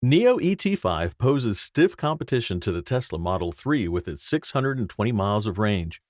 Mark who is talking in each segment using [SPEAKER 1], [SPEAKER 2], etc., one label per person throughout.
[SPEAKER 1] NIO ET5 poses stiff competition to the Tesla Model 3 with its 620 miles of range.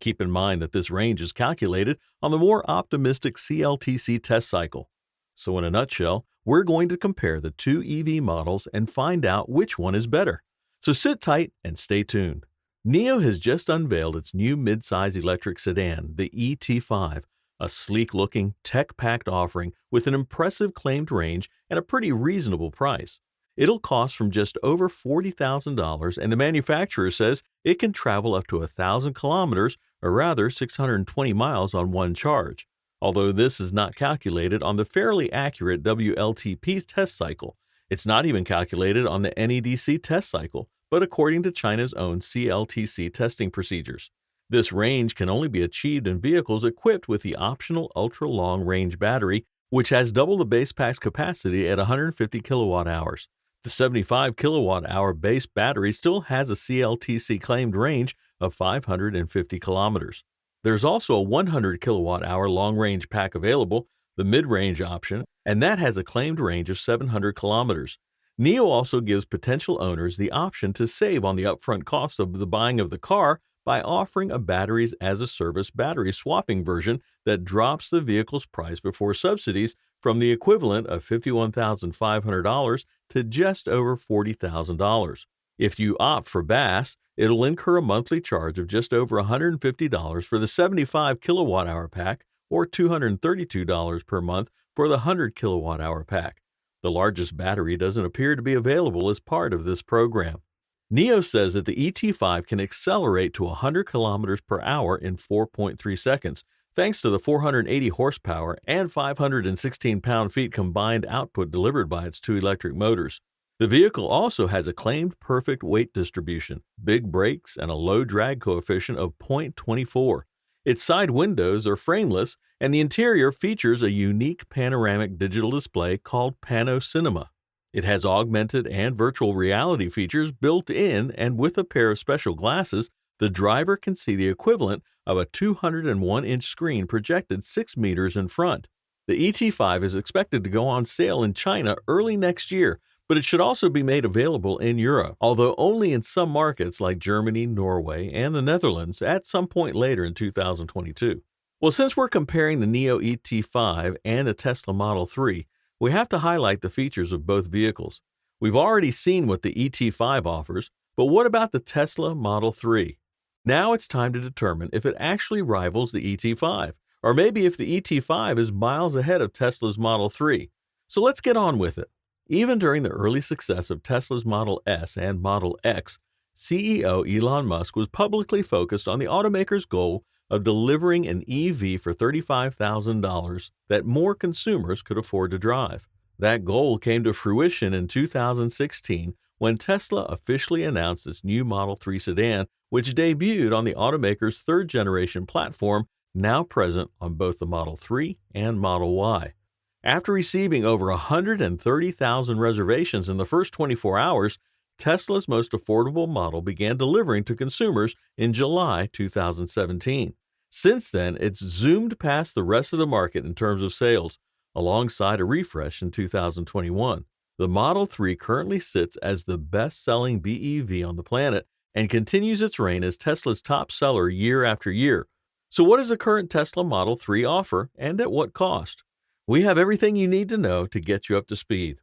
[SPEAKER 1] Keep in mind that this range is calculated on the more optimistic CLTC test cycle. So in a nutshell, we're going to compare the two EV models and find out which one is better. So sit tight and stay tuned. NIO has just unveiled its new midsize electric sedan, the ET5, a sleek-looking, tech-packed offering with an impressive claimed range and a pretty reasonable price. It'll cost from just over $40,000, and the manufacturer says it can travel up to 1,000 kilometers, or rather 620 miles on one charge. Although this is not calculated on the fairly accurate WLTP test cycle, it's not even calculated on the NEDC test cycle, but according to China's own CLTC testing procedures. This range can only be achieved in vehicles equipped with the optional ultra-long-range battery, which has double the base pack's capacity at 150 kilowatt hours. The 75 kilowatt-hour base battery still has a CLTC claimed range of 550 kilometers. There's also a 100 kilowatt-hour long-range pack available, the mid-range option, and that has a claimed range of 700 kilometers. NIO also gives potential owners the option to save on the upfront cost of the buying of the car by offering a batteries-as-a-service battery swapping version that drops the vehicle's price before subsidies from the equivalent of $51,500 to just over $40,000. If you opt for BAS, it'll incur a monthly charge of just over $150 for the 75 kilowatt-hour pack or $232 per month for the 100 kilowatt-hour pack. The largest battery doesn't appear to be available as part of this program. NIO says that the ET5 can accelerate to 100 kilometers per hour in 4.3 seconds, thanks to the 480 horsepower and 516 pound-feet combined output delivered by its two electric motors. The vehicle also has a claimed perfect weight distribution, big brakes, and a low drag coefficient of 0.24. Its side windows are frameless, and the interior features a unique panoramic digital display called Pano Cinema. It has augmented and virtual reality features built in, and with a pair of special glasses, the driver can see the equivalent of a 201-inch screen projected 6 meters in front. The ET5 is expected to go on sale in China early next year, but it should also be made available in Europe, although only in some markets like Germany, Norway, and the Netherlands at some point later in 2022. Well, since we're comparing the NIO ET5 and the Tesla Model 3, we have to highlight the features of both vehicles. We've already seen what the ET5 offers, but what about the Tesla Model 3? Now it's time to determine if it actually rivals the ET5, or maybe if the ET5 is miles ahead of Tesla's Model 3. So let's get on with it. Even during the early success of Tesla's Model S and Model X, CEO Elon Musk was publicly focused on the automaker's goal of delivering an EV for $35,000 that more consumers could afford to drive. That goal came to fruition in 2016 when Tesla officially announced its new Model 3 sedan, which debuted on the automaker's third-generation platform, now present on both the Model 3 and Model Y. After receiving over 130,000 reservations in the first 24 hours, Tesla's most affordable model began delivering to consumers in July 2017. Since then, it's zoomed past the rest of the market in terms of sales, alongside a refresh in 2021. The Model 3 currently sits as the best-selling BEV on the planet and continues its reign as Tesla's top seller year after year. So what does the current Tesla Model 3 offer, and at what cost? We have everything you need to know to get you up to speed.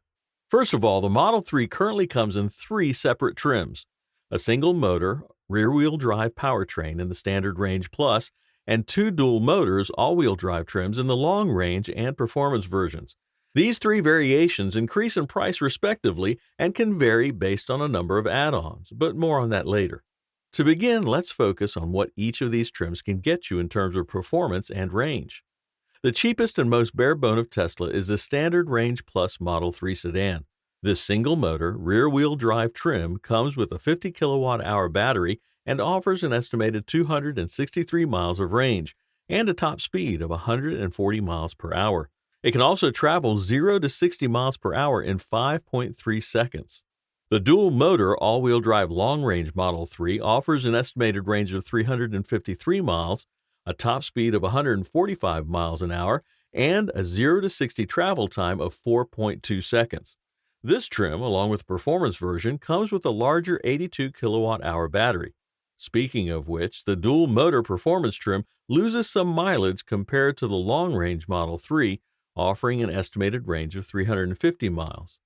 [SPEAKER 1] First of all, the Model 3 currently comes in 3 separate trims: a single-motor, rear-wheel drive powertrain in the Standard Range Plus, and 2 dual motors all-wheel drive trims in the long range and performance versions. These 3 variations increase in price respectively and can vary based on a number of add-ons, but more on that later. To begin, let's focus on what each of these trims can get you in terms of performance and range. The cheapest and most bare-bone of Tesla is the Standard Range Plus Model 3 sedan. This single-motor, rear-wheel drive trim comes with a 50 kilowatt-hour battery and offers an estimated 263 miles of range and a top speed of 140 miles per hour. It can also travel 0 to 60 miles per hour in 5.3 seconds. The dual-motor all-wheel drive long-range Model 3 offers an estimated range of 353 miles, a top speed of 145 miles an hour, and a 0 to 60 travel time of 4.2 seconds. This trim, along with the performance version, comes with a larger 82 kilowatt hour battery. Speaking of which, the dual motor performance trim loses some mileage compared to the long range Model 3, offering an estimated range of 350 miles.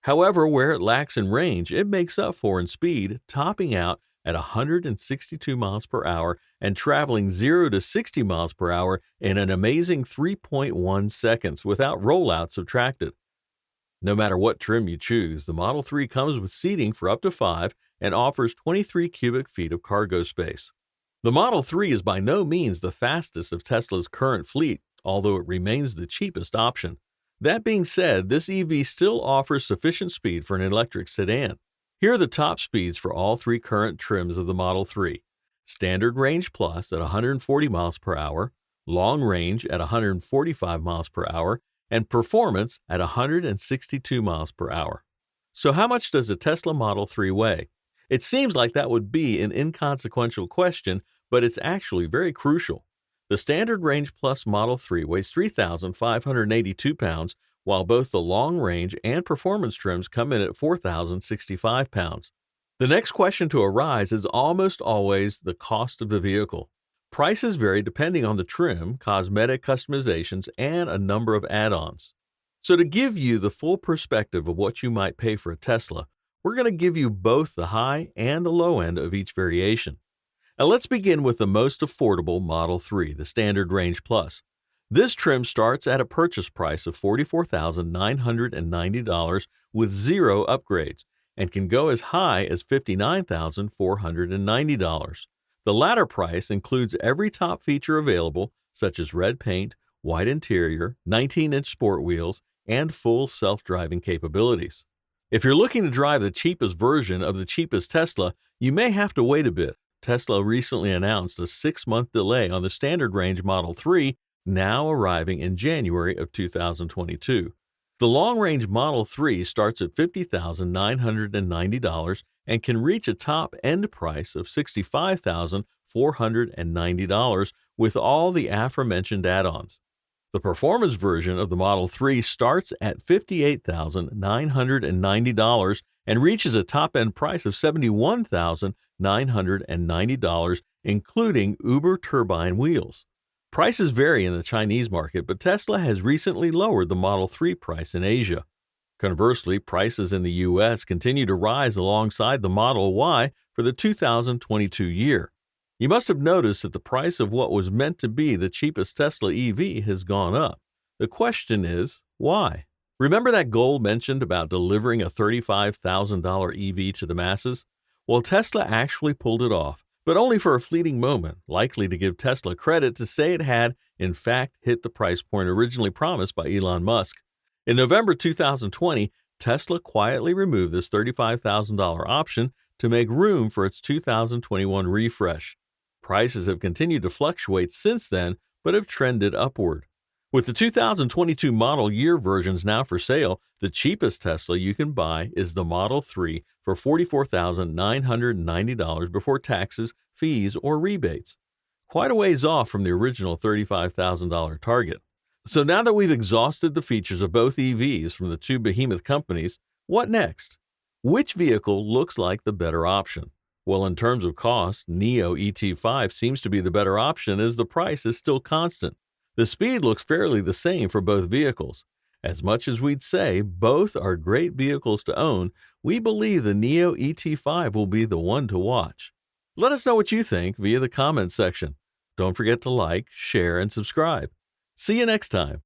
[SPEAKER 1] However, where it lacks in range, it makes up for in speed, topping out at 162 miles per hour and traveling 0 to 60 miles per hour in an amazing 3.1 seconds without rollout subtracted. No matter what trim you choose, the Model 3 comes with seating for up to 5 and offers 23 cubic feet of cargo space. The Model 3 is by no means the fastest of Tesla's current fleet, although it remains the cheapest option. That being said, this EV still offers sufficient speed for an electric sedan. Here are the top speeds for all three current trims of the Model 3. Standard Range Plus at 140 miles per hour, Long Range at 145 miles per hour, and Performance at 162 miles per hour. So how much does a Tesla Model 3 weigh? It seems like that would be an inconsequential question, but it's actually very crucial. The Standard Range Plus Model 3 weighs 3,582 pounds, while both the Long Range and Performance trims come in at 4,065 pounds. The next question to arise is almost always the cost of the vehicle. Prices vary depending on the trim, cosmetic customizations, and a number of add-ons. So to give you the full perspective of what you might pay for a Tesla, we're going to give you both the high and the low end of each variation. Now let's begin with the most affordable Model 3, the Standard Range Plus. This trim starts at a purchase price of $44,990 with 0 upgrades and can go as high as $59,490. The latter price includes every top feature available, such as red paint, white interior, 19-inch sport wheels, and full self-driving capabilities. If you're looking to drive the cheapest version of the cheapest Tesla, you may have to wait a bit. Tesla recently announced a 6-month delay on the Standard Range Model 3, now arriving in January of 2022. The Long Range Model 3 starts at $50,990 and can reach a top-end price of $65,490 with all the aforementioned add-ons. The performance version of the Model 3 starts at $58,990 and reaches a top-end price of $71,990, including Uber turbine wheels. Prices vary in the Chinese market, but Tesla has recently lowered the Model 3 price in Asia. Conversely, prices in the U.S. continue to rise alongside the Model Y for the 2022 year. You must have noticed that the price of what was meant to be the cheapest Tesla EV has gone up. The question is, why? Remember that goal mentioned about delivering a $35,000 EV to the masses? Well, Tesla actually pulled it off, but only for a fleeting moment, likely to give Tesla credit to say it had, in fact, hit the price point originally promised by Elon Musk. In November 2020, Tesla quietly removed this $35,000 option to make room for its 2021 refresh. Prices have continued to fluctuate since then, but have trended upward. With the 2022 model year versions now for sale, the cheapest Tesla you can buy is the Model 3 for $44,990 before taxes, fees, or rebates. Quite a ways off from the original $35,000 target. So now that we've exhausted the features of both EVs from the two behemoth companies, what next? Which vehicle looks like the better option? Well, in terms of cost, NIO ET5 seems to be the better option as the price is still constant. The speed looks fairly the same for both vehicles. As much as we'd say both are great vehicles to own, we believe the NIO ET5 will be the one to watch. Let us know what you think via the comments section. Don't forget to like, share, and subscribe. See you next time.